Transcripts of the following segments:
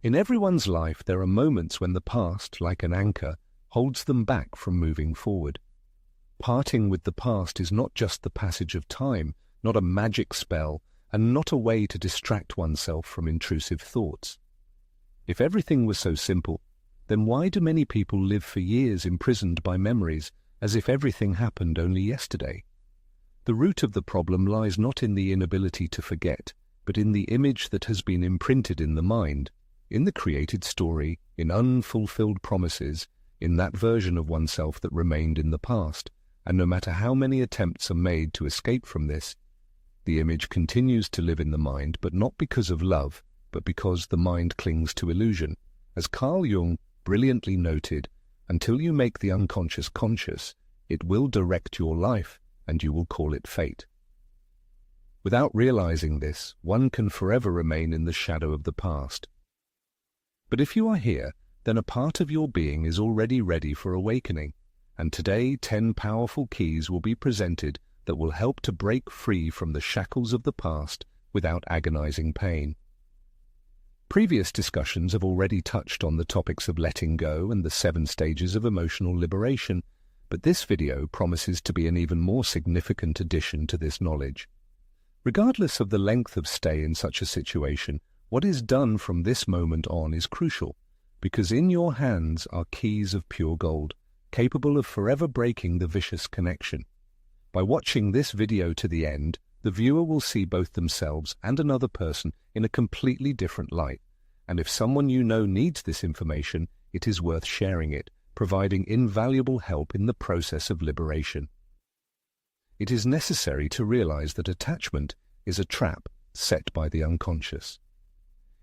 In everyone's life, there are moments when the past, like an anchor, holds them back from moving forward. Parting with the past is not just the passage of time, not a magic spell, and not a way to distract oneself from intrusive thoughts. If everything was so simple, then why do many people live for years imprisoned by memories as if everything happened only yesterday? The root of the problem lies not in the inability to forget, but in the image that has been imprinted in the mind, in the created story, in unfulfilled promises, in that version of oneself that remained in the past. And no matter how many attempts are made to escape from this, the image continues to live in the mind, but not because of love, but because the mind clings to illusion. As Carl Jung brilliantly noted, until you make the unconscious conscious, it will direct your life, and you will call it fate. Without realizing this, one can forever remain in the shadow of the past. But if you are here, then a part of your being is already ready for awakening, and today 10 powerful keys will be presented that will help to break free from the shackles of the past without agonizing pain. Previous discussions have already touched on the topics of letting go and the 7 stages of emotional liberation, but this video promises to be an even more significant addition to this knowledge. Regardless of the length of stay in such a situation, what is done from this moment on is crucial, because in your hands are keys of pure gold, capable of forever breaking the vicious connection. By watching this video to the end, the viewer will see both themselves and another person in a completely different light, and if someone you know needs this information, it is worth sharing it, providing invaluable help in the process of liberation. It is necessary to realize that attachment is a trap set by the unconscious.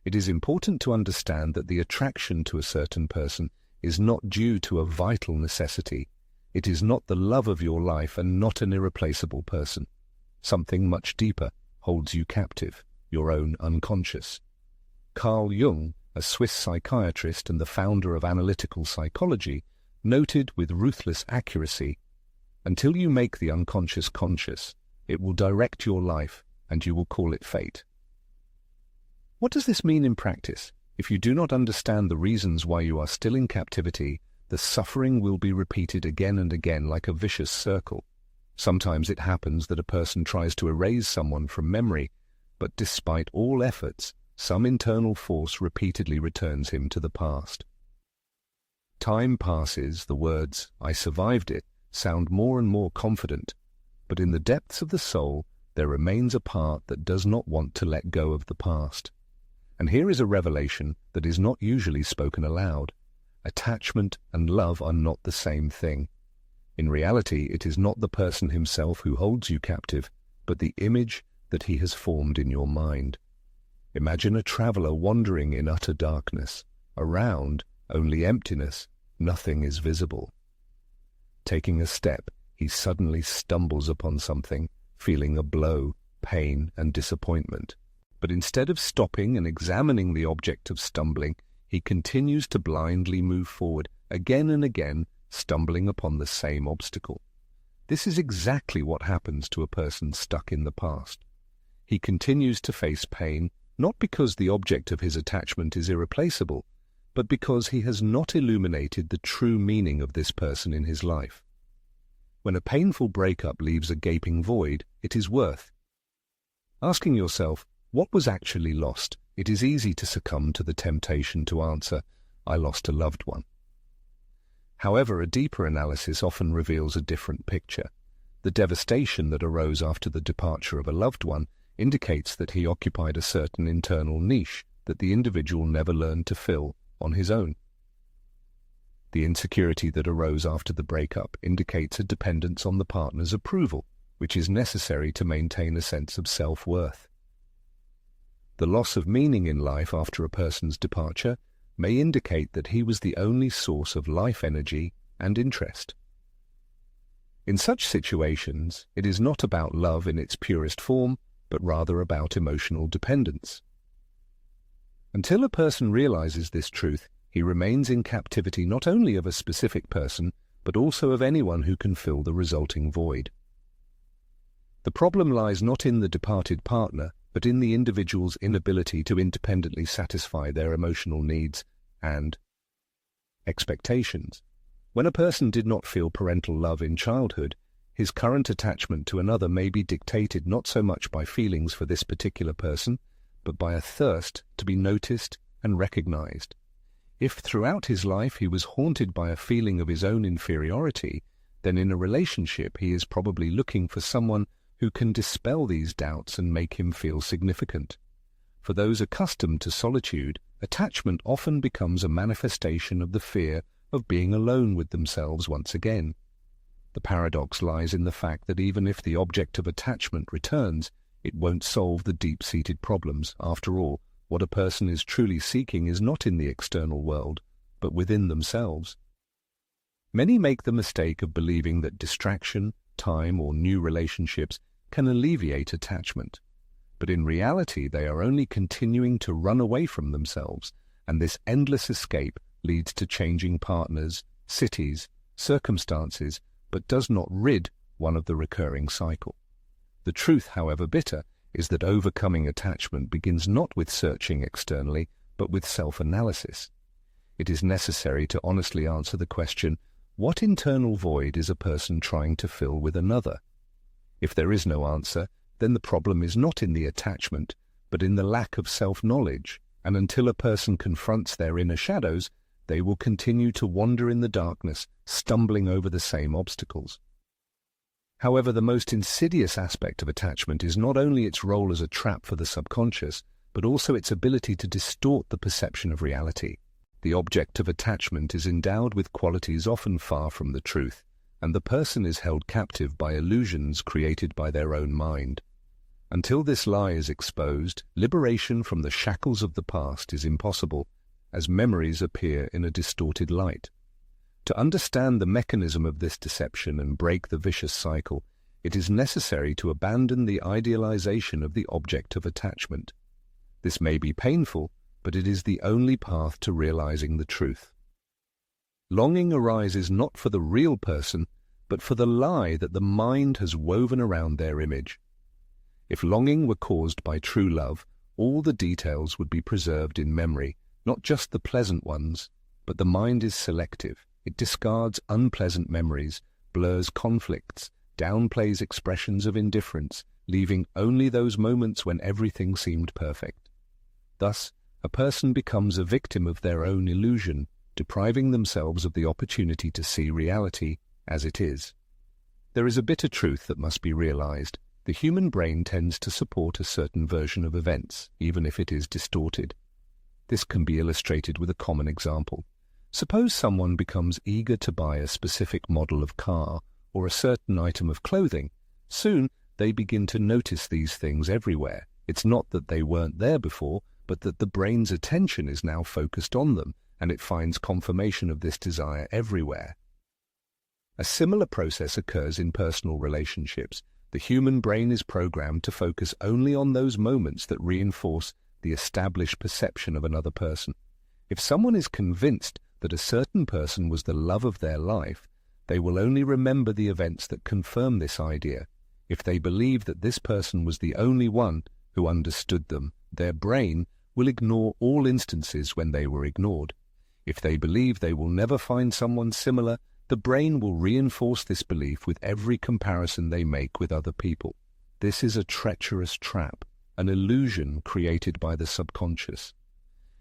It is important to understand that the attraction to a certain person is not due to a vital necessity. It is not the love of your life and not an irreplaceable person. Something much deeper holds you captive, your own unconscious. Carl Jung, a Swiss psychiatrist and the founder of analytical psychology, noted with ruthless accuracy, "Until you make the unconscious conscious, it will direct your life and you will call it fate." What does this mean in practice? If you do not understand the reasons why you are still in captivity, the suffering will be repeated again and again like a vicious circle. Sometimes it happens that a person tries to erase someone from memory, but despite all efforts, some internal force repeatedly returns him to the past. Time passes, the words, "I survived it," sound more and more confident, but in the depths of the soul, there remains a part that does not want to let go of the past. And here is a revelation that is not usually spoken aloud. Attachment and love are not the same thing. In reality, it is not the person himself who holds you captive, but the image that he has formed in your mind. Imagine a traveler wandering in utter darkness. Around, only emptiness, nothing is visible. Taking a step, he suddenly stumbles upon something, feeling a blow, pain, and disappointment. But instead of stopping and examining the object of stumbling, he continues to blindly move forward, again and again, stumbling upon the same obstacle. This is exactly what happens to a person stuck in the past. He continues to face pain, not because the object of his attachment is irreplaceable, but because he has not illuminated the true meaning of this person in his life. When a painful breakup leaves a gaping void, it is worth asking yourself, what was actually lost? It is easy to succumb to the temptation to answer, "I lost a loved one." However, a deeper analysis often reveals a different picture. The devastation that arose after the departure of a loved one indicates that he occupied a certain internal niche that the individual never learned to fill on his own. The insecurity that arose after the breakup indicates a dependence on the partner's approval, which is necessary to maintain a sense of self-worth. The loss of meaning in life after a person's departure may indicate that he was the only source of life energy and interest. In such situations, it is not about love in its purest form, but rather about emotional dependence. Until a person realizes this truth, he remains in captivity not only of a specific person, but also of anyone who can fill the resulting void. The problem lies not in the departed partner, but in the individual's inability to independently satisfy their emotional needs and expectations. When a person did not feel parental love in childhood, his current attachment to another may be dictated not so much by feelings for this particular person, but by a thirst to be noticed and recognized. If throughout his life he was haunted by a feeling of his own inferiority, then in a relationship he is probably looking for someone who can dispel these doubts and make him feel significant. For those accustomed to solitude, attachment often becomes a manifestation of the fear of being alone with themselves once again. The paradox lies in the fact that even if the object of attachment returns, it won't solve the deep-seated problems. After all, what a person is truly seeking is not in the external world, but within themselves. Many make the mistake of believing that distraction, time, or new relationships can alleviate attachment. But in reality, they are only continuing to run away from themselves, and this endless escape leads to changing partners, cities, circumstances, but does not rid one of the recurring cycle. The truth, however bitter, is that overcoming attachment begins not with searching externally, but with self-analysis. It is necessary to honestly answer the question, what internal void is a person trying to fill with another? If there is no answer, then the problem is not in the attachment, but in the lack of self-knowledge, and until a person confronts their inner shadows, they will continue to wander in the darkness, stumbling over the same obstacles. However, the most insidious aspect of attachment is not only its role as a trap for the subconscious, but also its ability to distort the perception of reality. The object of attachment is endowed with qualities often far from the truth, and the person is held captive by illusions created by their own mind. Until this lie is exposed, liberation from the shackles of the past is impossible, as memories appear in a distorted light. To understand the mechanism of this deception and break the vicious cycle, it is necessary to abandon the idealization of the object of attachment. This may be painful, but it is the only path to realizing the truth. Longing arises not for the real person, but for the lie that the mind has woven around their image. If longing were caused by true love, all the details would be preserved in memory, not just the pleasant ones, but the mind is selective. It discards unpleasant memories, blurs conflicts, downplays expressions of indifference, leaving only those moments when everything seemed perfect. Thus, a person becomes a victim of their own illusion, depriving themselves of the opportunity to see reality as it is. There is a bitter truth that must be realized. The human brain tends to support a certain version of events, even if it is distorted. This can be illustrated with a common example. Suppose someone becomes eager to buy a specific model of car or a certain item of clothing. Soon, they begin to notice these things everywhere. It's not that they weren't there before, but that the brain's attention is now focused on them, and it finds confirmation of this desire everywhere. A similar process occurs in personal relationships. The human brain is programmed to focus only on those moments that reinforce the established perception of another person. If someone is convinced that a certain person was the love of their life, they will only remember the events that confirm this idea. If they believe that this person was the only one who understood them, their brain will ignore all instances when they were ignored. If they believe they will never find someone similar, the brain will reinforce this belief with every comparison they make with other people. This is a treacherous trap, an illusion created by the subconscious.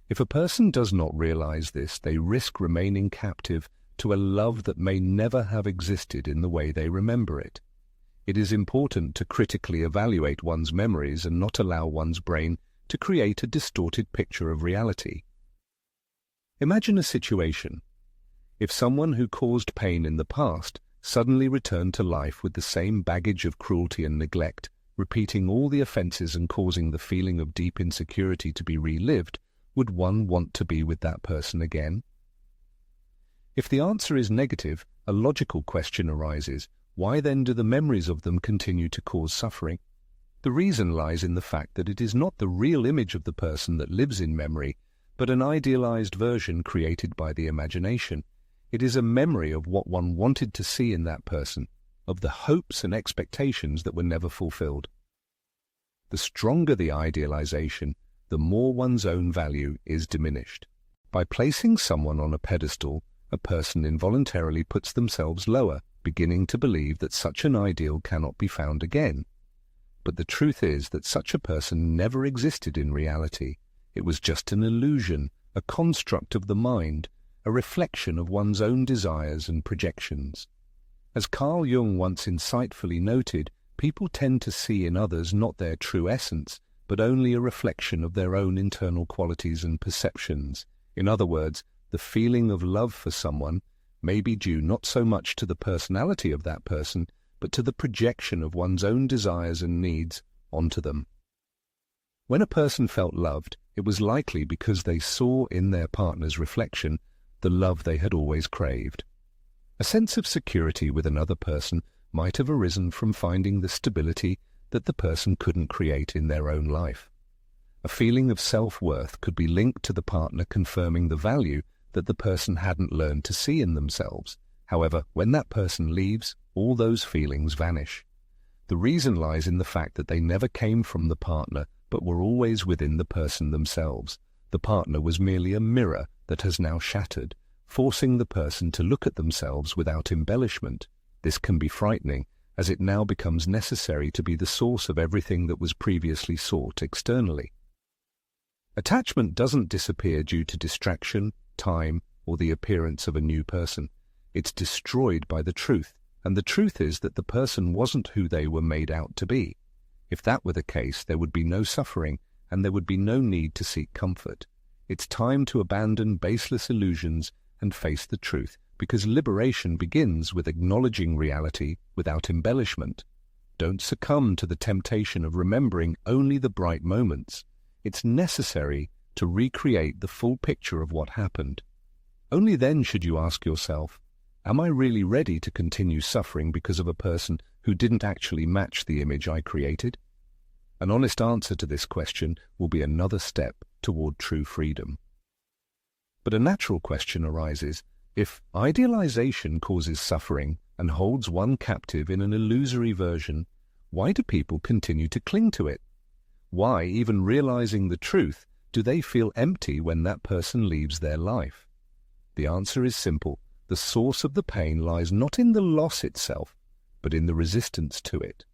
If a person does not realize this, they risk remaining captive to a love that may never have existed in the way they remember it. It is important to critically evaluate one's memories and not allow one's brain to create a distorted picture of reality. Imagine a situation. If someone who caused pain in the past suddenly returned to life with the same baggage of cruelty and neglect, repeating all the offenses and causing the feeling of deep insecurity to be relived, would one want to be with that person again? If the answer is negative, a logical question arises. Why then do the memories of them continue to cause suffering? The reason lies in the fact that it is not the real image of the person that lives in memory, but an idealized version created by the imagination. It is a memory of what one wanted to see in that person, of the hopes and expectations that were never fulfilled. The stronger the idealization, the more one's own value is diminished. By placing someone on a pedestal, a person involuntarily puts themselves lower, beginning to believe that such an ideal cannot be found again. But the truth is that such a person never existed in reality. It was just an illusion, a construct of the mind, a reflection of one's own desires and projections. As Carl Jung once insightfully noted, people tend to see in others not their true essence, but only a reflection of their own internal qualities and perceptions. In other words, the feeling of love for someone may be due not so much to the personality of that person, but to the projection of one's own desires and needs onto them. When a person felt loved, it was likely because they saw in their partner's reflection the love they had always craved. A sense of security with another person might have arisen from finding the stability that the person couldn't create in their own life. A feeling of self-worth could be linked to the partner confirming the value that the person hadn't learned to see in themselves. However, when that person leaves, all those feelings vanish. The reason lies in the fact that they never came from the partner, but were always within the person themselves. The partner was merely a mirror that has now shattered, forcing the person to look at themselves without embellishment. This can be frightening, as it now becomes necessary to be the source of everything that was previously sought externally. Attachment doesn't disappear due to distraction, time, or the appearance of a new person. It's destroyed by the truth, and the truth is that the person wasn't who they were made out to be. If that were the case, there would be no suffering, and there would be no need to seek comfort. It's time to abandon baseless illusions and face the truth, because liberation begins with acknowledging reality without embellishment. Don't succumb to the temptation of remembering only the bright moments. It's necessary to recreate the full picture of what happened. Only then should you ask yourself, am I really ready to continue suffering because of a person who didn't actually match the image I created? An honest answer to this question will be another step toward true freedom. But a natural question arises: if idealization causes suffering and holds one captive in an illusory version, why do people continue to cling to it? Why, even realizing the truth, do they feel empty when that person leaves their life? The answer is simple. The source of the pain lies not in the loss itself, but in the resistance to it.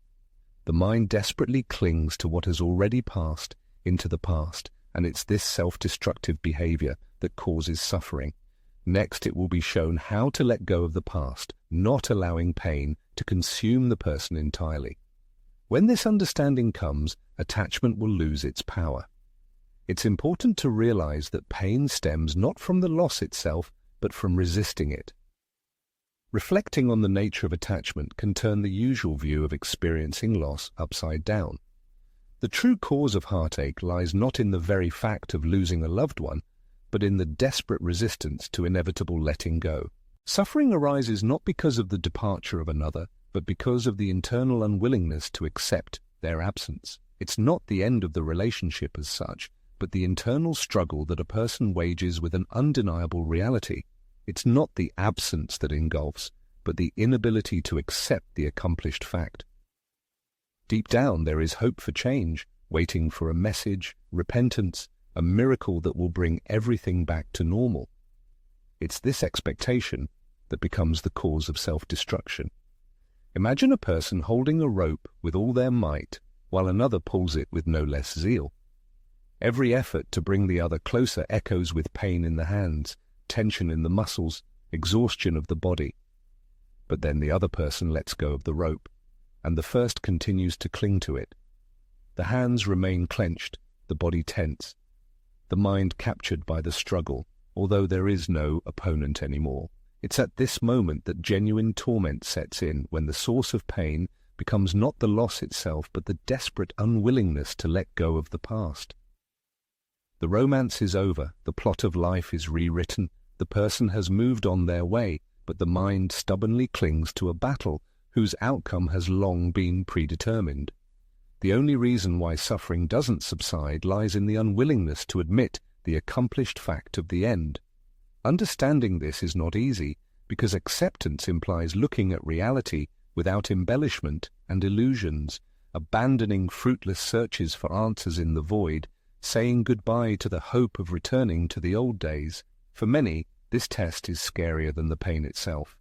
The mind desperately clings to what has already passed into the past, and it's this self-destructive behavior that causes suffering. Next, it will be shown how to let go of the past, not allowing pain to consume the person entirely. When this understanding comes, attachment will lose its power. It's important to realize that pain stems not from the loss itself, but from resisting it. Reflecting on the nature of attachment can turn the usual view of experiencing loss upside down. The true cause of heartache lies not in the very fact of losing a loved one, but in the desperate resistance to inevitable letting go. Suffering arises not because of the departure of another, but because of the internal unwillingness to accept their absence. It's not the end of the relationship as such, but the internal struggle that a person wages with an undeniable reality. It's not the absence that engulfs, but the inability to accept the accomplished fact. Deep down there is hope for change, waiting for a message, repentance, a miracle that will bring everything back to normal. It's this expectation that becomes the cause of self-destruction. Imagine a person holding a rope with all their might, while another pulls it with no less zeal. Every effort to bring the other closer echoes with pain in the hands, tension in the muscles, exhaustion of the body. But then the other person lets go of the rope, and the first continues to cling to it. The hands remain clenched, the body tense, the mind captured by the struggle, although there is no opponent anymore. It's at this moment that genuine torment sets in, when the source of pain becomes not the loss itself, but the desperate unwillingness to let go of the past. The romance is over, the plot of life is rewritten, the person has moved on their way, but the mind stubbornly clings to a battle whose outcome has long been predetermined. The only reason why suffering doesn't subside lies in the unwillingness to admit the accomplished fact of the end. Understanding this is not easy, because acceptance implies looking at reality without embellishment and illusions, abandoning fruitless searches for answers in the void, saying goodbye to the hope of returning to the old days. For many, this test is scarier than the pain itself.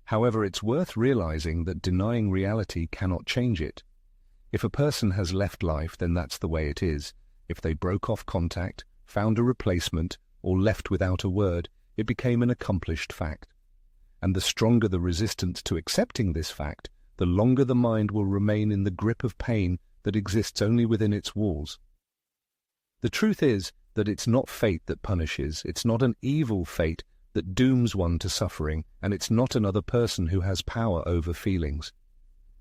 However, it's worth realizing that denying reality cannot change it. If a person has left life, then that's the way it is. If they broke off contact, found a replacement, or left without a word, it became an accomplished fact. And the stronger the resistance to accepting this fact, the longer the mind will remain in the grip of pain that exists only within its walls. The truth is that it's not fate that punishes, it's not an evil fate that dooms one to suffering, and it's not another person who has power over feelings.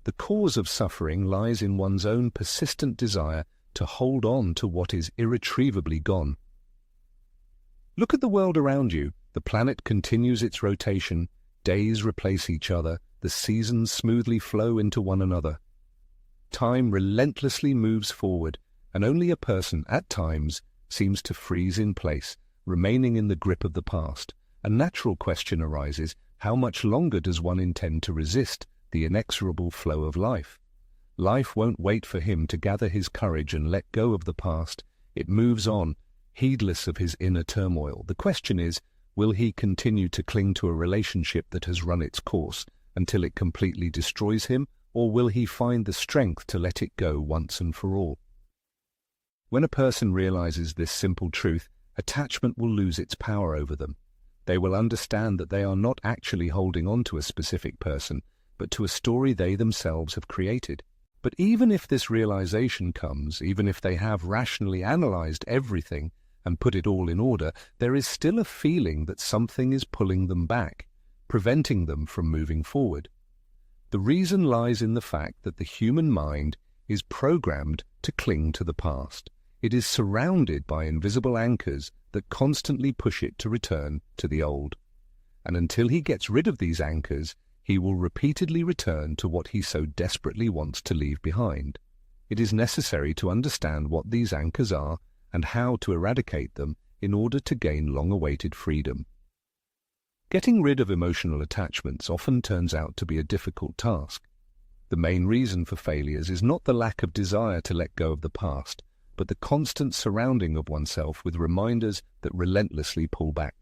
The cause of suffering lies in one's own persistent desire to hold on to what is irretrievably gone. Look at the world around you. The planet continues its rotation, days replace each other, the seasons smoothly flow into one another. Time relentlessly moves forward, and only a person, at times, seems to freeze in place, remaining in the grip of the past. A natural question arises: how much longer does one intend to resist the inexorable flow of life? Life won't wait for him to gather his courage and let go of the past. It moves on, heedless of his inner turmoil. The question is, will he continue to cling to a relationship that has run its course until it completely destroys him, or will he find the strength to let it go once and for all? When a person realizes this simple truth, attachment will lose its power over them. They will understand that they are not actually holding on to a specific person, but to a story they themselves have created. But even if this realization comes, even if they have rationally analyzed everything and put it all in order, there is still a feeling that something is pulling them back, preventing them from moving forward. The reason lies in the fact that the human mind is programmed to cling to the past. It is surrounded by invisible anchors that constantly push it to return to the old. And until he gets rid of these anchors, he will repeatedly return to what he so desperately wants to leave behind. It is necessary to understand what these anchors are and how to eradicate them in order to gain long-awaited freedom. Getting rid of emotional attachments often turns out to be a difficult task. The main reason for failures is not the lack of desire to let go of the past, but the constant surrounding of oneself with reminders that relentlessly pull back.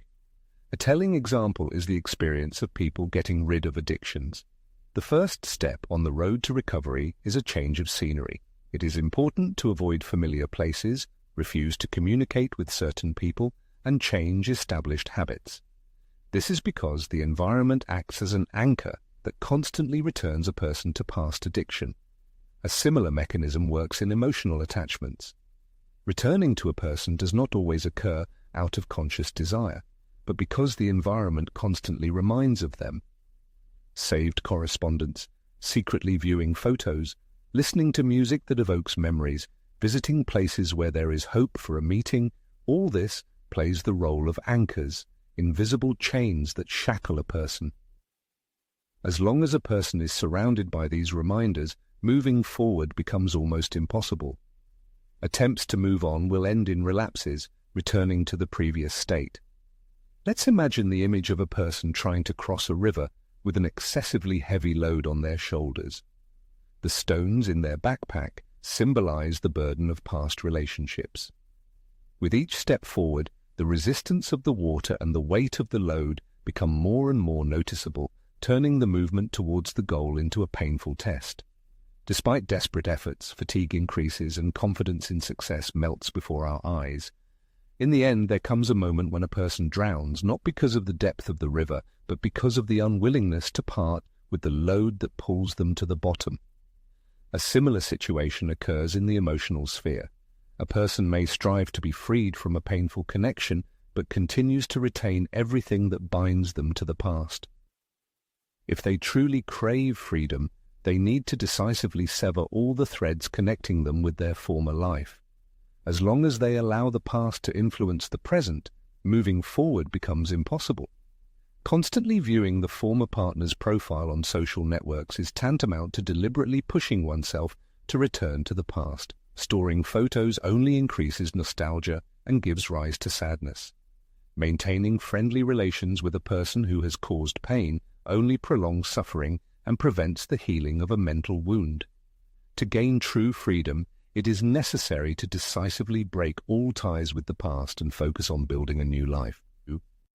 A telling example is the experience of people getting rid of addictions. The first step on the road to recovery is a change of scenery. It is important to avoid familiar places, refuse to communicate with certain people, and change established habits. This is because the environment acts as an anchor that constantly returns a person to past addiction. A similar mechanism works in emotional attachments. Returning to a person does not always occur out of conscious desire, but because the environment constantly reminds of them. Saved correspondence, secretly viewing photos, listening to music that evokes memories, visiting places where there is hope for a meeting, all this plays the role of anchors, invisible chains that shackle a person. As long as a person is surrounded by these reminders, moving forward becomes almost impossible. Attempts to move on will end in relapses, returning to the previous state. Let's imagine the image of a person trying to cross a river with an excessively heavy load on their shoulders. The stones in their backpack symbolize the burden of past relationships. With each step forward, the resistance of the water and the weight of the load become more and more noticeable, turning the movement towards the goal into a painful test. Despite desperate efforts, fatigue increases and confidence in success melts before our eyes. In the end, there comes a moment when a person drowns, not because of the depth of the river, but because of the unwillingness to part with the load that pulls them to the bottom. A similar situation occurs in the emotional sphere. A person may strive to be freed from a painful connection, but continues to retain everything that binds them to the past. If they truly crave freedom, they need to decisively sever all the threads connecting them with their former life. As long as they allow the past to influence the present, moving forward becomes impossible. Constantly viewing the former partner's profile on social networks is tantamount to deliberately pushing oneself to return to the past. Storing photos only increases nostalgia and gives rise to sadness. Maintaining friendly relations with a person who has caused pain only prolongs suffering and prevents the healing of a mental wound. To gain true freedom, it is necessary to decisively break all ties with the past and focus on building a new life.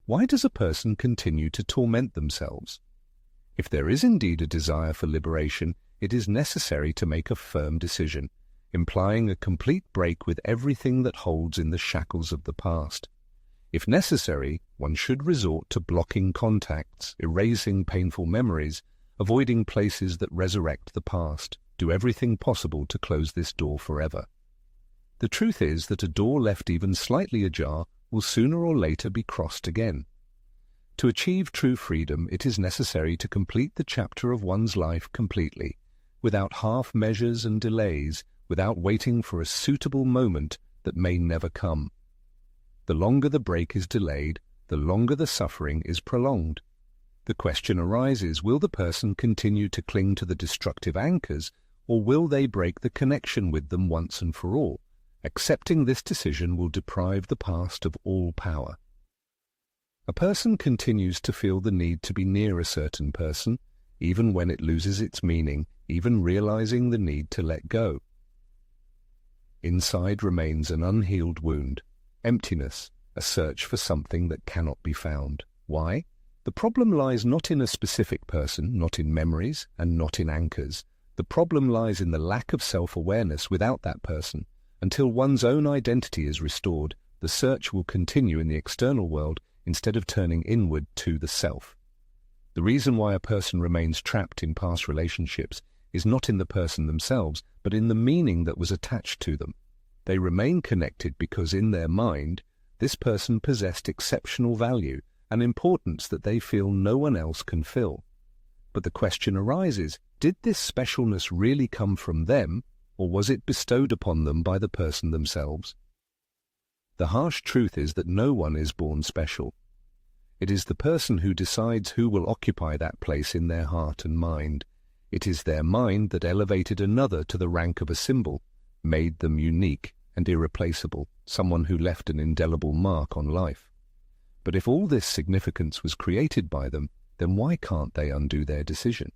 Why does a person continue to torment themselves? If there is indeed a desire for liberation, it is necessary to make a firm decision, implying a complete break with everything that holds in the shackles of the past. If necessary, one should resort to blocking contacts, erasing painful memories, avoiding places that resurrect the past, do everything possible to close this door forever. The truth is that a door left even slightly ajar will sooner or later be crossed again. To achieve true freedom, it is necessary to complete the chapter of one's life completely, without half measures and delays, without waiting for a suitable moment that may never come. The longer the break is delayed, the longer the suffering is prolonged. The question arises, will the person continue to cling to the destructive anchors, or will they break the connection with them once and for all? Accepting this decision will deprive the past of all power. A person continues to feel the need to be near a certain person, even when it loses its meaning, even realizing the need to let go. Inside remains an unhealed wound, emptiness, a search for something that cannot be found. Why? The problem lies not in a specific person, not in memories, and not in anchors. The problem lies in the lack of self-awareness without that person. Until one's own identity is restored, the search will continue in the external world instead of turning inward to the self. The reason why a person remains trapped in past relationships is not in the person themselves, but in the meaning that was attached to them. They remain connected because in their mind, this person possessed exceptional value and importance that they feel no one else can fill. But the question arises, did this specialness really come from them, or was it bestowed upon them by the person themselves? The harsh truth is that no one is born special. It is the person who decides who will occupy that place in their heart and mind. It is their mind that elevated another to the rank of a symbol, made them unique and irreplaceable, someone who left an indelible mark on life. But if all this significance was created by them, then why can't they undo their decision?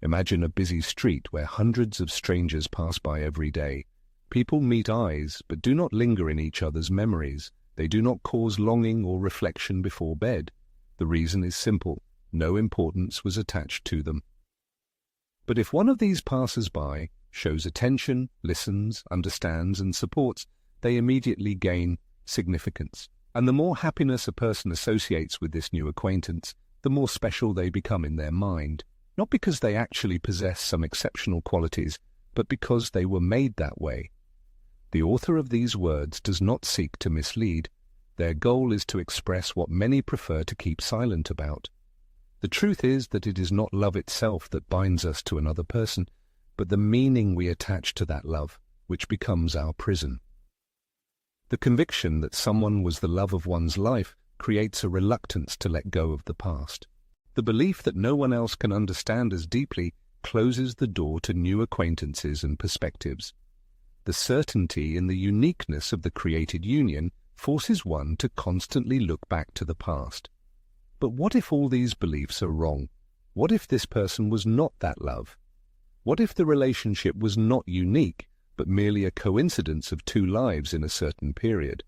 Imagine a busy street where hundreds of strangers pass by every day. People meet eyes, but do not linger in each other's memories. They do not cause longing or reflection before bed. The reason is simple. No importance was attached to them. But if one of these passers-by shows attention, listens, understands, and supports, they immediately gain significance. And the more happiness a person associates with this new acquaintance, the more special they become in their mind. Not because they actually possess some exceptional qualities, but because they were made that way. The author of these words does not seek to mislead. Their goal is to express what many prefer to keep silent about. The truth is that it is not love itself that binds us to another person, but the meaning we attach to that love, which becomes our prison. The conviction that someone was the love of one's life creates a reluctance to let go of the past. The belief that no one else can understand as deeply closes the door to new acquaintances and perspectives. The certainty in the uniqueness of the created union forces one to constantly look back to the past. But what if all these beliefs are wrong? What if this person was not that love? What if the relationship was not unique, but merely a coincidence of two lives in a certain period?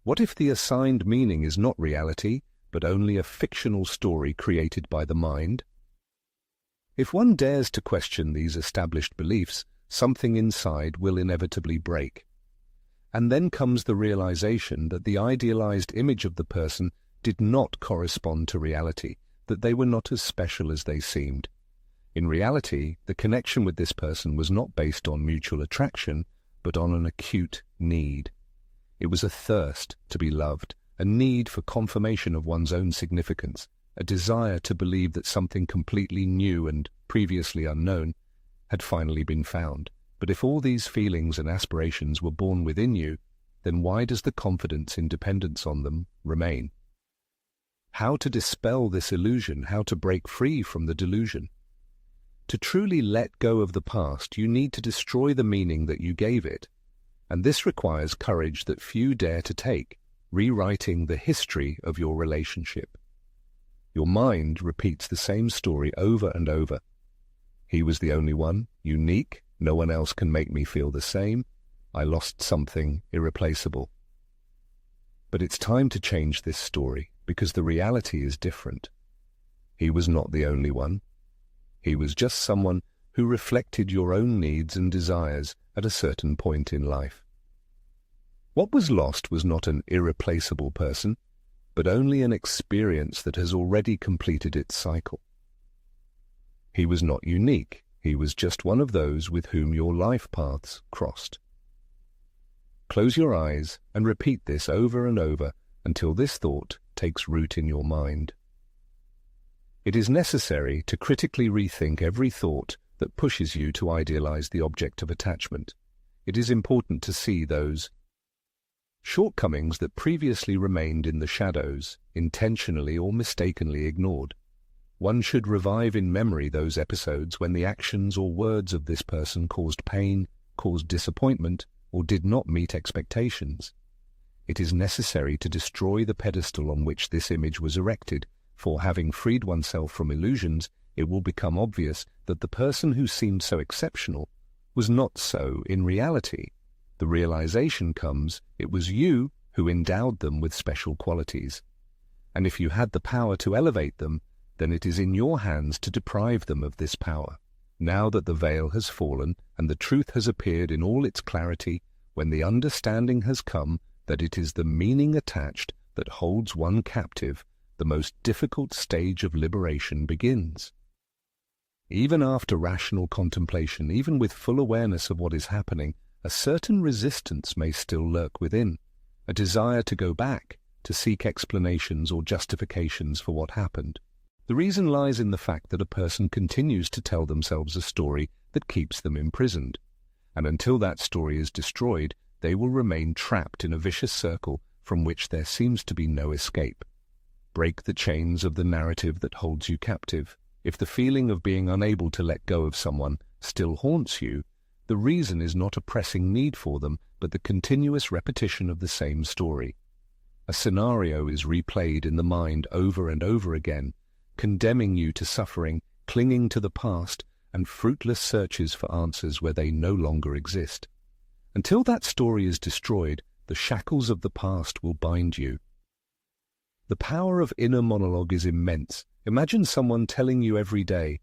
What if the assigned meaning is not reality, but only a fictional story created by the mind? If one dares to question these established beliefs, something inside will inevitably break. And then comes the realization that the idealized image of the person did not correspond to reality, that they were not as special as they seemed. In reality, the connection with this person was not based on mutual attraction, but on an acute need. It was a thirst to be loved, a need for confirmation of one's own significance, a desire to believe that something completely new and previously unknown had finally been found. But if all these feelings and aspirations were born within you, then why does the confidence in dependence on them remain? How to dispel this illusion, how to break free from the delusion? To truly let go of the past, you need to destroy the meaning that you gave it. And this requires courage that few dare to take, rewriting the history of your relationship. Your mind repeats the same story over and over. He was the only one, unique, No one else can make me feel the same. I lost something irreplaceable. But it's time to change this story, because the reality is different. He was not the only one. He was just someone who reflected your own needs and desires at a certain point in life. What was lost was not an irreplaceable person, but only an experience that has already completed its cycle. He was not unique. He was just one of those with whom your life paths crossed. Close your eyes and repeat this over and over until this thought takes root in your mind. It is necessary to critically rethink every thought that pushes you to idealize the object of attachment. It is important to see those shortcomings that previously remained in the shadows, intentionally or mistakenly ignored. One should revive in memory those episodes when the actions or words of this person caused pain, caused disappointment, or did not meet expectations. It is necessary to destroy the pedestal on which this image was erected, for having freed oneself from illusions, it will become obvious that the person who seemed so exceptional was not so in reality. The realization comes, it was you who endowed them with special qualities. And if you had the power to elevate them, then it is in your hands to deprive them of this power. Now that the veil has fallen and the truth has appeared in all its clarity, when the understanding has come that it is the meaning attached that holds one captive, the most difficult stage of liberation begins. Even after rational contemplation, even with full awareness of what is happening, a certain resistance may still lurk within, a desire to go back, to seek explanations or justifications for what happened. The reason lies in the fact that a person continues to tell themselves a story that keeps them imprisoned, and until that story is destroyed, they will remain trapped in a vicious circle from which there seems to be no escape. Break the chains of the narrative that holds you captive. If the feeling of being unable to let go of someone still haunts you, the reason is not a pressing need for them, but the continuous repetition of the same story. A scenario is replayed in the mind over and over again, condemning you to suffering, clinging to the past, and fruitless searches for answers where they no longer exist. Until that story is destroyed, the shackles of the past will bind you. The power of inner monologue is immense. Imagine someone telling you every day,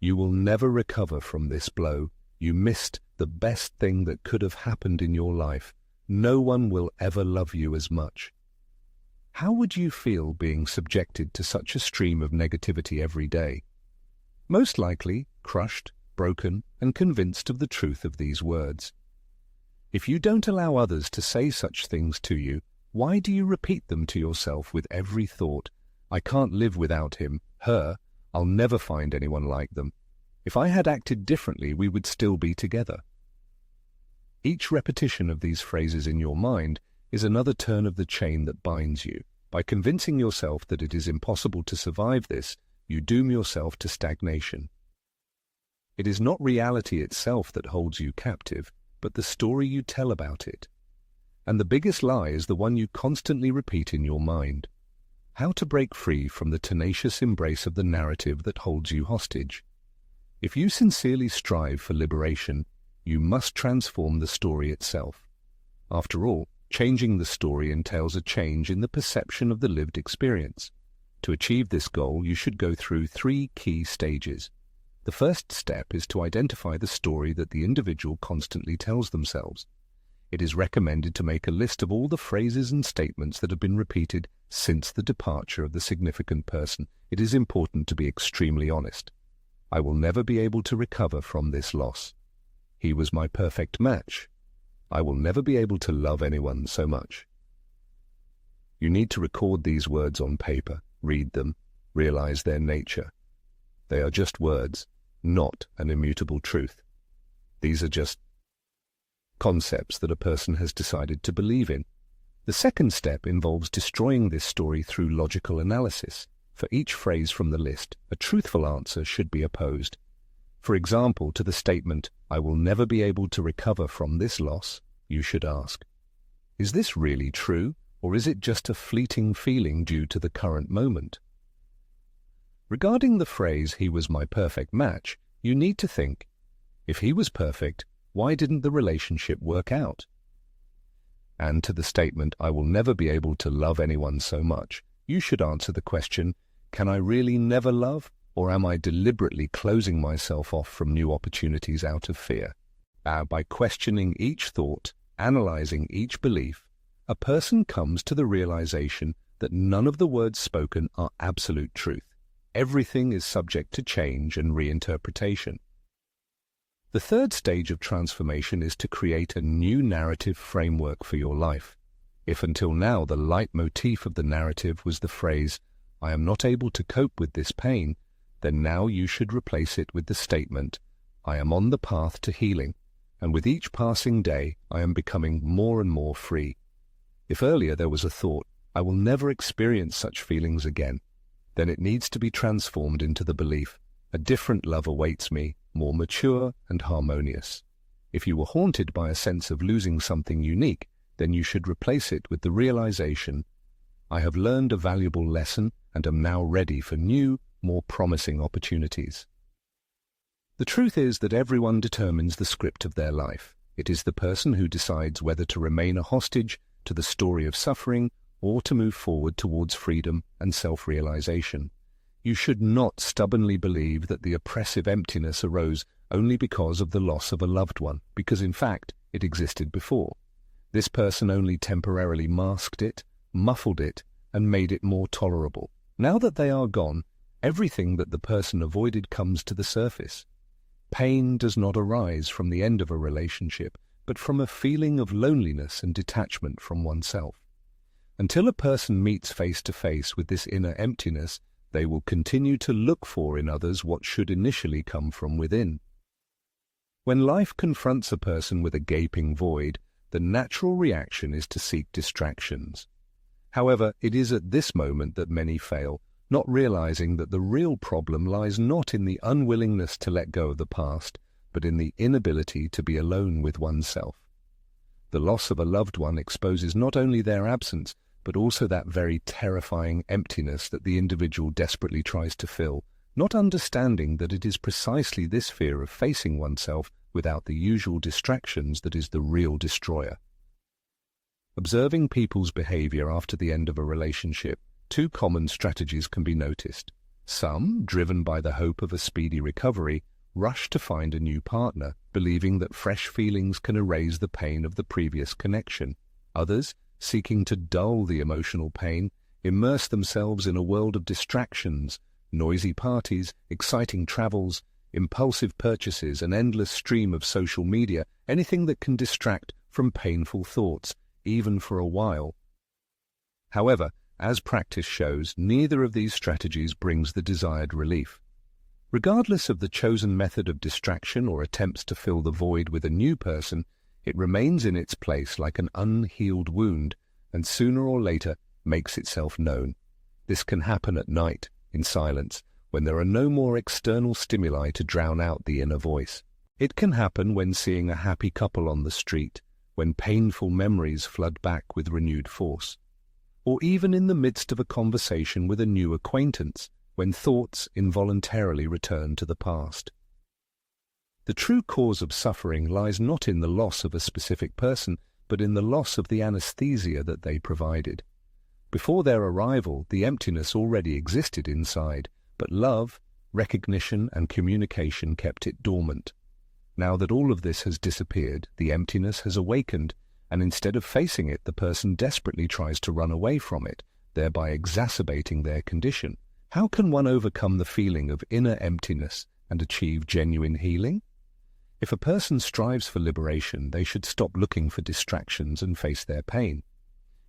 "You will never recover from this blow. You missed the best thing that could have happened in your life. No one will ever love you as much." How would you feel being subjected to such a stream of negativity every day? Most likely crushed, broken, and convinced of the truth of these words. If you don't allow others to say such things to you, why do you repeat them to yourself with every thought? I can't live without him, her, I'll never find anyone like them. If I had acted differently, we would still be together. Each repetition of these phrases in your mind is another turn of the chain that binds you. By convincing yourself that it is impossible to survive this, you doom yourself to stagnation. It is not reality itself that holds you captive, but the story you tell about it. And the biggest lie is the one you constantly repeat in your mind. How to break free from the tenacious embrace of the narrative that holds you hostage. If you sincerely strive for liberation, you must transform the story itself. After all, changing the story entails a change in the perception of the lived experience. To achieve this goal, you should go through 3 key stages. The first step is to identify the story that the individual constantly tells themselves. It is recommended to make a list of all the phrases and statements that have been repeated since the departure of the significant person. It is important to be extremely honest. I will never be able to recover from this loss. He was my perfect match. I will never be able to love anyone so much. You need to record these words on paper, read them, realize their nature. They are just words, not an immutable truth. These are just concepts that a person has decided to believe in. The second step involves destroying this story through logical analysis. For each phrase from the list, a truthful answer should be opposed. For example, to the statement, "I will never be able to recover from this loss," you should ask, is this really true, or is it just a fleeting feeling due to the current moment? Regarding the phrase, "he was my perfect match," you need to think, If he was perfect, why didn't the relationship work out? And to the statement, I will never be able to love anyone so much, you should answer the question, can I really never love, or am I deliberately closing myself off from new opportunities out of fear? By questioning each thought, analyzing each belief, a person comes to the realization that none of the words spoken are absolute truth. Everything is subject to change and reinterpretation. The third stage of transformation is to create a new narrative framework for your life. If until now the leitmotif of the narrative was the phrase, I am not able to cope with this pain, then now you should replace it with the statement, I am on the path to healing, and with each passing day I am becoming more and more free. If earlier there was a thought, I will never experience such feelings again, then it needs to be transformed into the belief, a different love awaits me, more mature and harmonious. If you were haunted by a sense of losing something unique, then you should replace it with the realization, I have learned a valuable lesson and am now ready for new, more promising opportunities. The truth is that everyone determines the script of their life. It is the person who decides whether to remain a hostage to the story of suffering or to move forward towards freedom and self-realization. You should not stubbornly believe that the oppressive emptiness arose only because of the loss of a loved one, because in fact it existed before. This person only temporarily masked it, muffled it, and made it more tolerable. Now that they are gone, everything that the person avoided comes to the surface. Pain does not arise from the end of a relationship, but from a feeling of loneliness and detachment from oneself. Until a person meets face to face with this inner emptiness, they will continue to look for in others what should initially come from within. When life confronts a person with a gaping void, the natural reaction is to seek distractions. However, it is at this moment that many fail, not realizing that the real problem lies not in the unwillingness to let go of the past, but in the inability to be alone with oneself. The loss of a loved one exposes not only their absence, but also that very terrifying emptiness that the individual desperately tries to fill, not understanding that it is precisely this fear of facing oneself without the usual distractions that is the real destroyer. Observing people's behavior after the end of a relationship, two common strategies can be noticed. Some, driven by the hope of a speedy recovery, rush to find a new partner, believing that fresh feelings can erase the pain of the previous connection. Others, seeking to dull the emotional pain, immerse themselves in a world of distractions, noisy parties, exciting travels, impulsive purchases, an endless stream of social media, anything that can distract from painful thoughts, even for a while. However, as practice shows, neither of these strategies brings the desired relief. Regardless of the chosen method of distraction or attempts to fill the void with a new person, it remains in its place like an unhealed wound, and sooner or later makes itself known. This can happen at night, in silence, when there are no more external stimuli to drown out the inner voice. It can happen when seeing a happy couple on the street, when painful memories flood back with renewed force, or even in the midst of a conversation with a new acquaintance, when thoughts involuntarily return to the past. The true cause of suffering lies not in the loss of a specific person, but in the loss of the anesthesia that they provided. Before their arrival, the emptiness already existed inside, but love, recognition, and communication kept it dormant. Now that all of this has disappeared, the emptiness has awakened, and instead of facing it, the person desperately tries to run away from it, thereby exacerbating their condition. How can one overcome the feeling of inner emptiness and achieve genuine healing? If a person strives for liberation, they should stop looking for distractions and face their pain.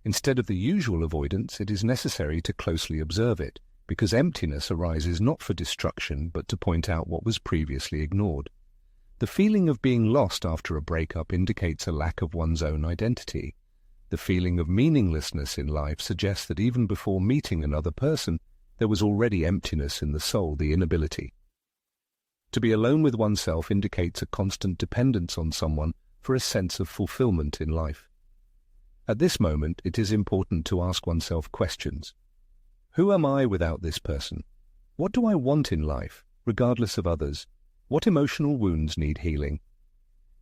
Instead of the usual avoidance, it is necessary to closely observe it, because emptiness arises not for destruction, but to point out what was previously ignored. The feeling of being lost after a breakup indicates a lack of one's own identity. The feeling of meaninglessness in life suggests that even before meeting another person, there was already emptiness in the soul, the inability. To be alone with oneself indicates a constant dependence on someone for a sense of fulfillment in life. At this moment, it is important to ask oneself questions. Who am I without this person? What do I want in life, regardless of others? What emotional wounds need healing?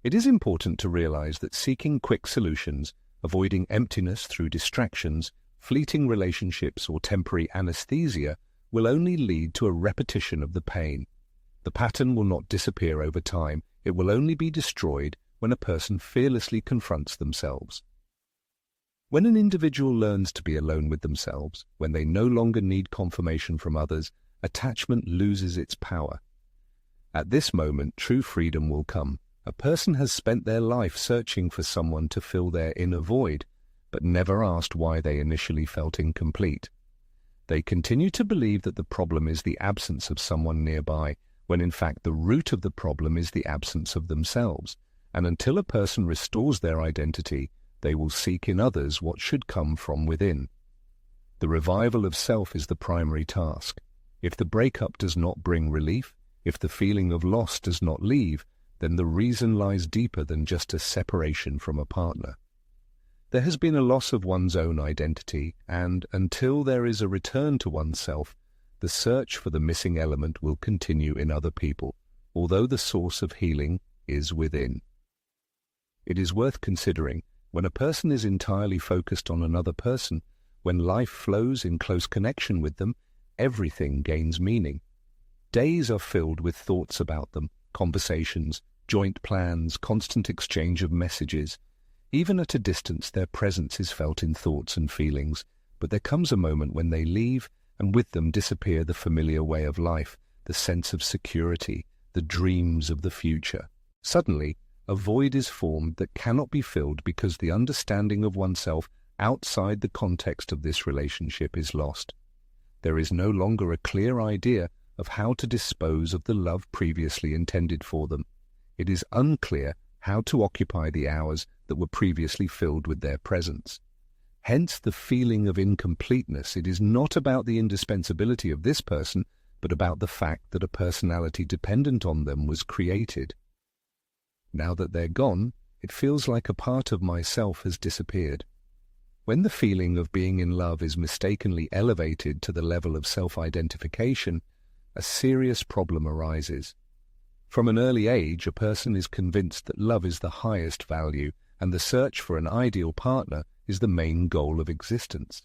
It is important to realize that seeking quick solutions, avoiding emptiness through distractions, fleeting relationships, or temporary anesthesia will only lead to a repetition of the pain. The pattern will not disappear over time. It will only be destroyed when a person fearlessly confronts themselves. When an individual learns to be alone with themselves, when they no longer need confirmation from others, attachment loses its power. At this moment, true freedom will come. A person has spent their life searching for someone to fill their inner void, but never asked why they initially felt incomplete. They continue to believe that the problem is the absence of someone nearby, when in fact the root of the problem is the absence of themselves. And until a person restores their identity, they will seek in others what should come from within. The revival of self is the primary task. If the breakup does not bring relief, if the feeling of loss does not leave, then the reason lies deeper than just a separation from a partner. There has been a loss of one's own identity, and until there is a return to oneself, the search for the missing element will continue in other people, although the source of healing is within. It is worth considering, when a person is entirely focused on another person, when life flows in close connection with them, everything gains meaning. Days are filled with thoughts about them, conversations, joint plans, constant exchange of messages. Even at a distance, their presence is felt in thoughts and feelings, but there comes a moment when they leave, and with them disappear the familiar way of life, the sense of security, the dreams of the future. Suddenly, a void is formed that cannot be filled because the understanding of oneself outside the context of this relationship is lost. There is no longer a clear idea of how to dispose of the love previously intended for them. It is unclear how to occupy the hours that were previously filled with their presence. Hence the feeling of incompleteness. It is not about the indispensability of this person, but about the fact that a personality dependent on them was created. Now that they're gone, it feels like a part of myself has disappeared. When the feeling of being in love is mistakenly elevated to the level of self-identification, a serious problem arises. From an early age, a person is convinced that love is the highest value, and the search for an ideal partner is the main goal of existence.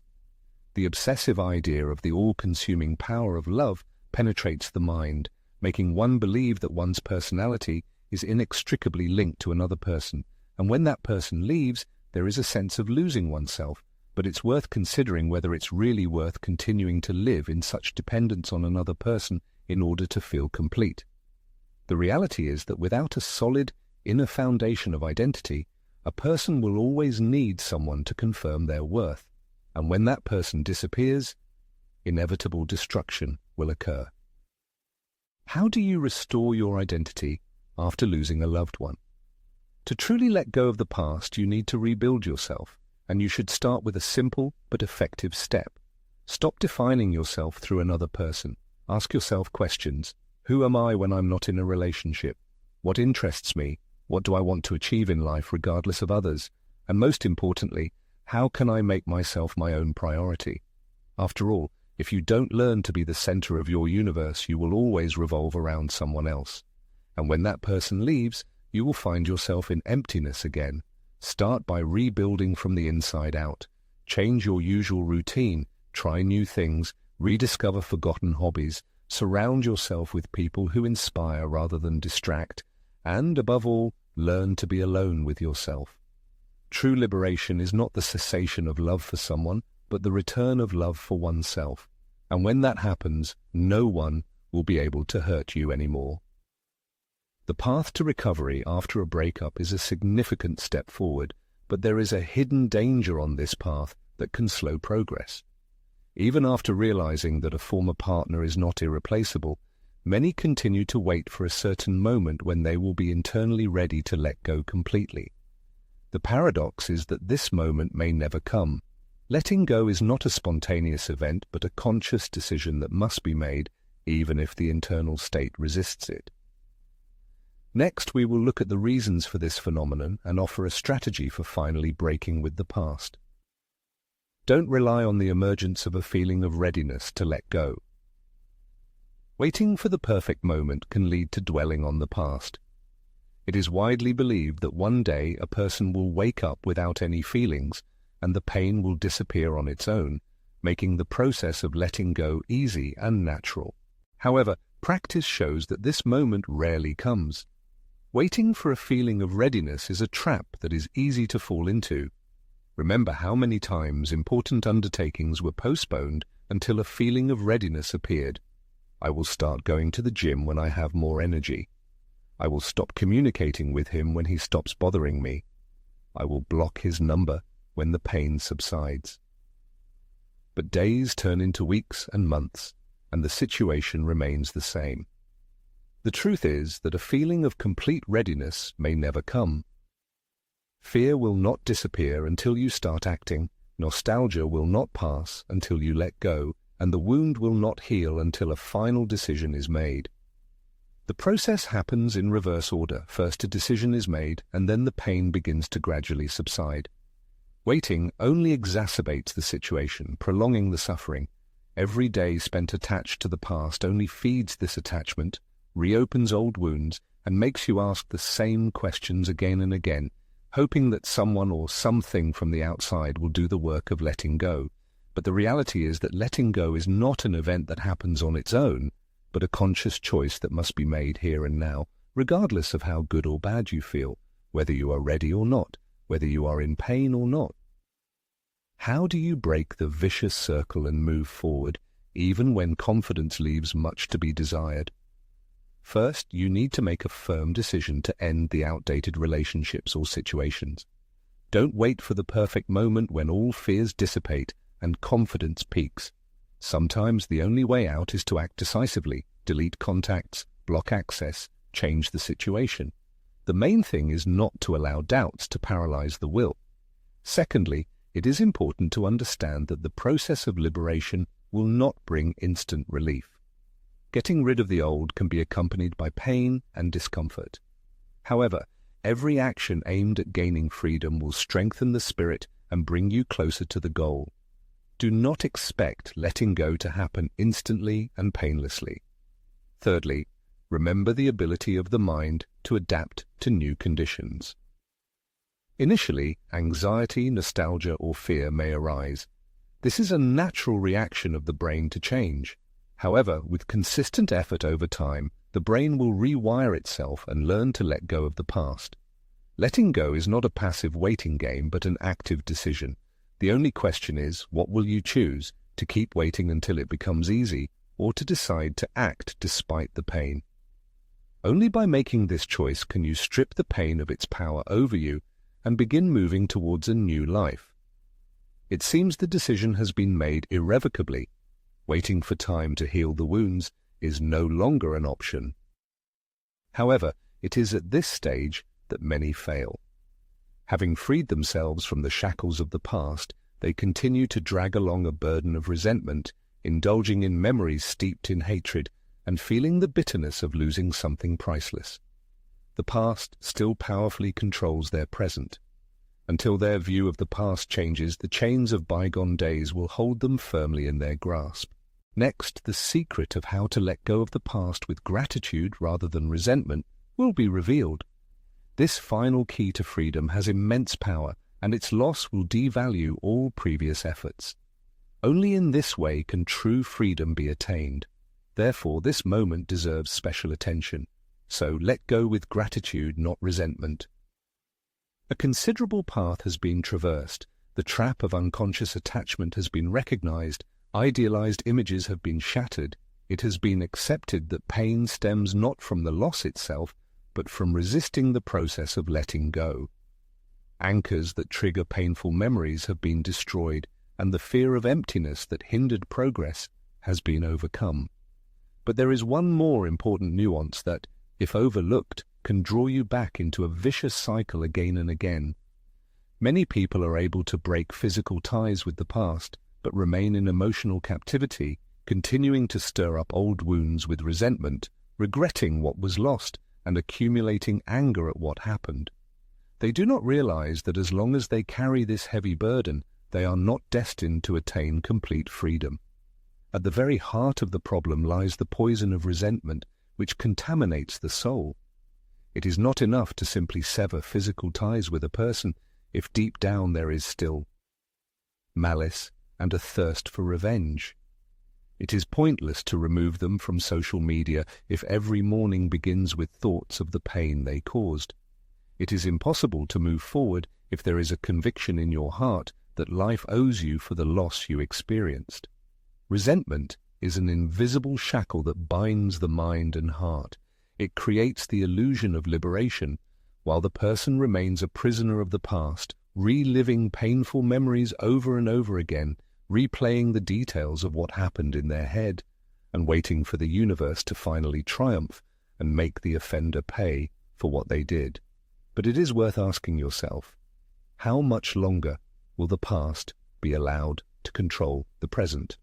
The obsessive idea of the all-consuming power of love penetrates the mind, making one believe that one's personality is inextricably linked to another person, and when that person leaves, there is a sense of losing oneself, but it's worth considering whether it's really worth continuing to live in such dependence on another person in order to feel complete. The reality is that without a solid inner foundation of identity, a person will always need someone to confirm their worth, and when that person disappears, inevitable destruction will occur. How do you restore your identity after losing a loved one? To truly let go of the past, you need to rebuild yourself, and you should start with a simple but effective step. Stop defining yourself through another person. Ask yourself questions. Who am I when I'm not in a relationship? What interests me? What do I want to achieve in life regardless of others? And most importantly, how can I make myself my own priority? After all, if you don't learn to be the center of your universe, you will always revolve around someone else. And when that person leaves, you will find yourself in emptiness again. Start by rebuilding from the inside out. Change your usual routine, try new things, rediscover forgotten hobbies, surround yourself with people who inspire rather than distract, and, above all, learn to be alone with yourself. True liberation is not the cessation of love for someone, but the return of love for oneself. And when that happens, no one will be able to hurt you anymore. The path to recovery after a breakup is a significant step forward, but there is a hidden danger on this path that can slow progress. Even after realizing that a former partner is not irreplaceable, many continue to wait for a certain moment when they will be internally ready to let go completely. The paradox is that this moment may never come. Letting go is not a spontaneous event, but a conscious decision that must be made, even if the internal state resists it. Next, we will look at the reasons for this phenomenon and offer a strategy for finally breaking with the past. Don't rely on the emergence of a feeling of readiness to let go. Waiting for the perfect moment can lead to dwelling on the past. It is widely believed that one day a person will wake up without any feelings, and the pain will disappear on its own, making the process of letting go easy and natural. However, practice shows that this moment rarely comes. Waiting for a feeling of readiness is a trap that is easy to fall into. Remember how many times important undertakings were postponed until a feeling of readiness appeared. I will start going to the gym when I have more energy. I will stop communicating with him when he stops bothering me. I will block his number when the pain subsides. But days turn into weeks and months, and the situation remains the same. The truth is that a feeling of complete readiness may never come. Fear will not disappear until you start acting, nostalgia will not pass until you let go, and the wound will not heal until a final decision is made. The process happens in reverse order. First a decision is made, and then the pain begins to gradually subside. Waiting only exacerbates the situation, prolonging the suffering. Every day spent attached to the past only feeds this attachment, reopens old wounds, and makes you ask the same questions again and again, hoping that someone or something from the outside will do the work of letting go. But the reality is that letting go is not an event that happens on its own, but a conscious choice that must be made here and now, regardless of how good or bad you feel, whether you are ready or not, whether you are in pain or not. How do you break the vicious circle and move forward, even when confidence leaves much to be desired? First, you need to make a firm decision to end the outdated relationships or situations. Don't wait for the perfect moment when all fears dissipate and confidence peaks. Sometimes the only way out is to act decisively, delete contacts, block access, change the situation. The main thing is not to allow doubts to paralyze the will. Secondly, it is important to understand that the process of liberation will not bring instant relief. Getting rid of the old can be accompanied by pain and discomfort. However, every action aimed at gaining freedom will strengthen the spirit and bring you closer to the goal. Do not expect letting go to happen instantly and painlessly. Thirdly, remember the ability of the mind to adapt to new conditions. Initially, anxiety, nostalgia, or fear may arise. This is a natural reaction of the brain to change. However, with consistent effort over time, the brain will rewire itself and learn to let go of the past. Letting go is not a passive waiting game, but an active decision. The only question is, what will you choose, to keep waiting until it becomes easy, or to decide to act despite the pain? Only by making this choice can you strip the pain of its power over you and begin moving towards a new life. It seems the decision has been made irrevocably. Waiting for time to heal the wounds is no longer an option. However, it is at this stage that many fail. Having freed themselves from the shackles of the past, they continue to drag along a burden of resentment, indulging in memories steeped in hatred and feeling the bitterness of losing something priceless. The past still powerfully controls their present. Until their view of the past changes, the chains of bygone days will hold them firmly in their grasp. Next, the secret of how to let go of the past with gratitude rather than resentment will be revealed. This final key to freedom has immense power, and its loss will devalue all previous efforts. Only in this way can true freedom be attained. Therefore, this moment deserves special attention. So let go with gratitude, not resentment. A considerable path has been traversed. The trap of unconscious attachment has been recognized. Idealized images have been shattered. It has been accepted that pain stems not from the loss itself, but from resisting the process of letting go. Anchors that trigger painful memories have been destroyed, and the fear of emptiness that hindered progress has been overcome. But there is one more important nuance that, if overlooked, can draw you back into a vicious cycle again and again. Many people are able to break physical ties with the past, but remain in emotional captivity, continuing to stir up old wounds with resentment, regretting what was lost, and accumulating anger at what happened. They do not realize that as long as they carry this heavy burden, they are not destined to attain complete freedom. At the very heart of the problem lies the poison of resentment, which contaminates the soul. It is not enough to simply sever physical ties with a person if deep down there is still malice and a thirst for revenge. It is pointless to remove them from social media if every morning begins with thoughts of the pain they caused. It is impossible to move forward if there is a conviction in your heart that life owes you for the loss you experienced. Resentment is an invisible shackle that binds the mind and heart. It creates the illusion of liberation, while the person remains a prisoner of the past, reliving painful memories over and over again, replaying the details of what happened in their head, and waiting for the universe to finally triumph and make the offender pay for what they did. But it is worth asking yourself, how much longer will the past be allowed to control the present?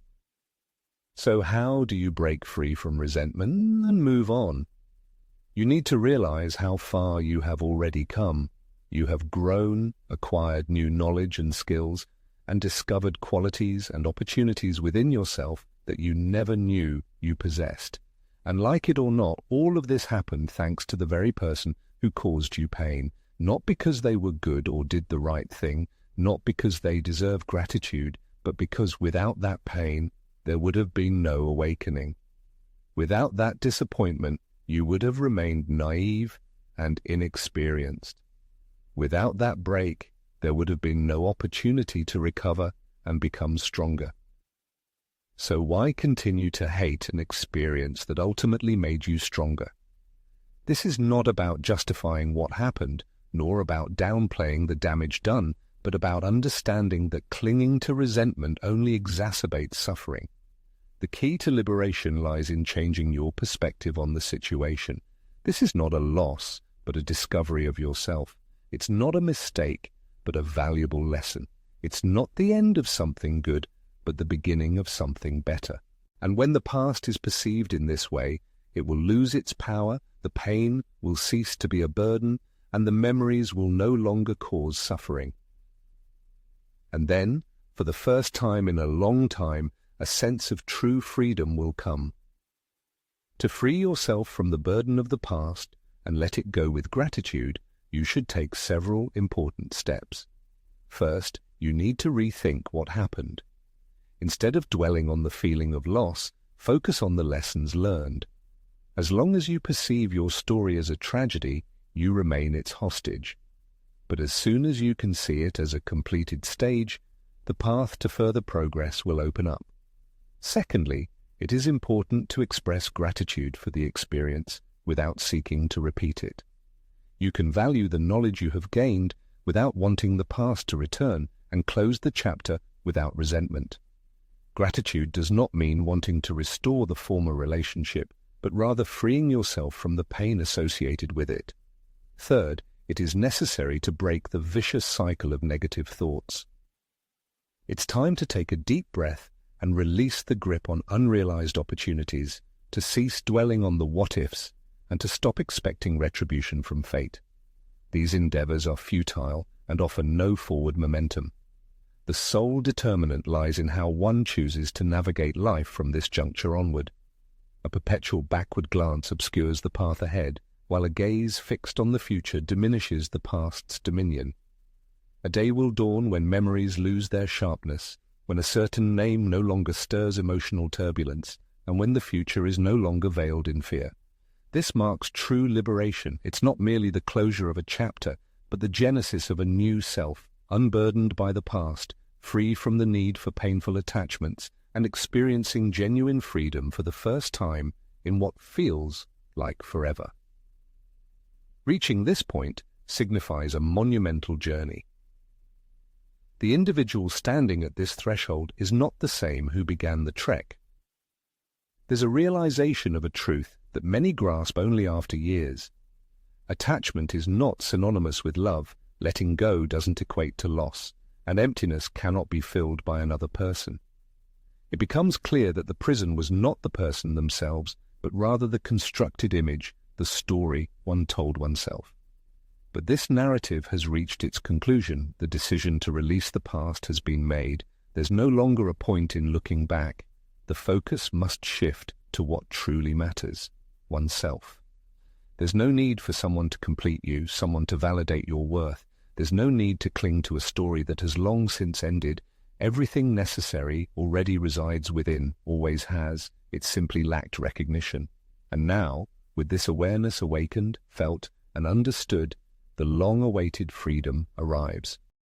So how do you break free from resentment and move on? You need to realize how far you have already come. You have grown, acquired new knowledge and skills, and discovered qualities and opportunities within yourself that you never knew you possessed. And like it or not, all of this happened thanks to the very person who caused you pain, not because they were good or did the right thing, not because they deserve gratitude, but because without that pain, there would have been no awakening. Without that disappointment, you would have remained naive and inexperienced. Without that break, there would have been no opportunity to recover and become stronger. So why continue to hate an experience that ultimately made you stronger? This is not about justifying what happened, nor about downplaying the damage done, but about understanding that clinging to resentment only exacerbates suffering. The key to liberation lies in changing your perspective on the situation. This is not a loss, but a discovery of yourself. It's not a mistake, but a valuable lesson. It's not the end of something good, but the beginning of something better. And when the past is perceived in this way, it will lose its power, the pain will cease to be a burden, and the memories will no longer cause suffering. And then, for the first time in a long time, a sense of true freedom will come. To free yourself from the burden of the past and let it go with gratitude, you should take several important steps. First, you need to rethink what happened. Instead of dwelling on the feeling of loss, focus on the lessons learned. As long as you perceive your story as a tragedy, you remain its hostage. But as soon as you can see it as a completed stage, the path to further progress will open up. Secondly, it is important to express gratitude for the experience without seeking to repeat it. You can value the knowledge you have gained without wanting the past to return and close the chapter without resentment. Gratitude does not mean wanting to restore the former relationship, but rather freeing yourself from the pain associated with it. Third, it is necessary to break the vicious cycle of negative thoughts. It's time to take a deep breath and release the grip on unrealized opportunities, to cease dwelling on the what-ifs, and to stop expecting retribution from fate. These endeavors are futile and offer no forward momentum. The sole determinant lies in how one chooses to navigate life from this juncture onward. A perpetual backward glance obscures the path ahead, while a gaze fixed on the future diminishes the past's dominion. A day will dawn when memories lose their sharpness, when a certain name no longer stirs emotional turbulence, and when the future is no longer veiled in fear. This marks true liberation. It's not merely the closure of a chapter, but the genesis of a new self, unburdened by the past, free from the need for painful attachments, and experiencing genuine freedom for the first time in what feels like forever. Reaching this point signifies a monumental journey. The individual standing at this threshold is not the same who began the trek. There's a realization of a truth that many grasp only after years. Attachment is not synonymous with love. Letting go doesn't equate to loss, and emptiness cannot be filled by another person. It becomes clear that the prison was not the person themselves, but rather the constructed image, the story one told oneself. But this narrative has reached its conclusion. The decision to release the past has been made. There's no longer a point in looking back. the focus must shift to what truly matters, oneself. There's no need for someone to complete you, someone to validate your worth. There's no need to cling to a story that has long since ended. Everything necessary already resides within, always has. It simply lacked recognition. And now, with this awareness awakened, felt, and understood, the long-awaited freedom arrives.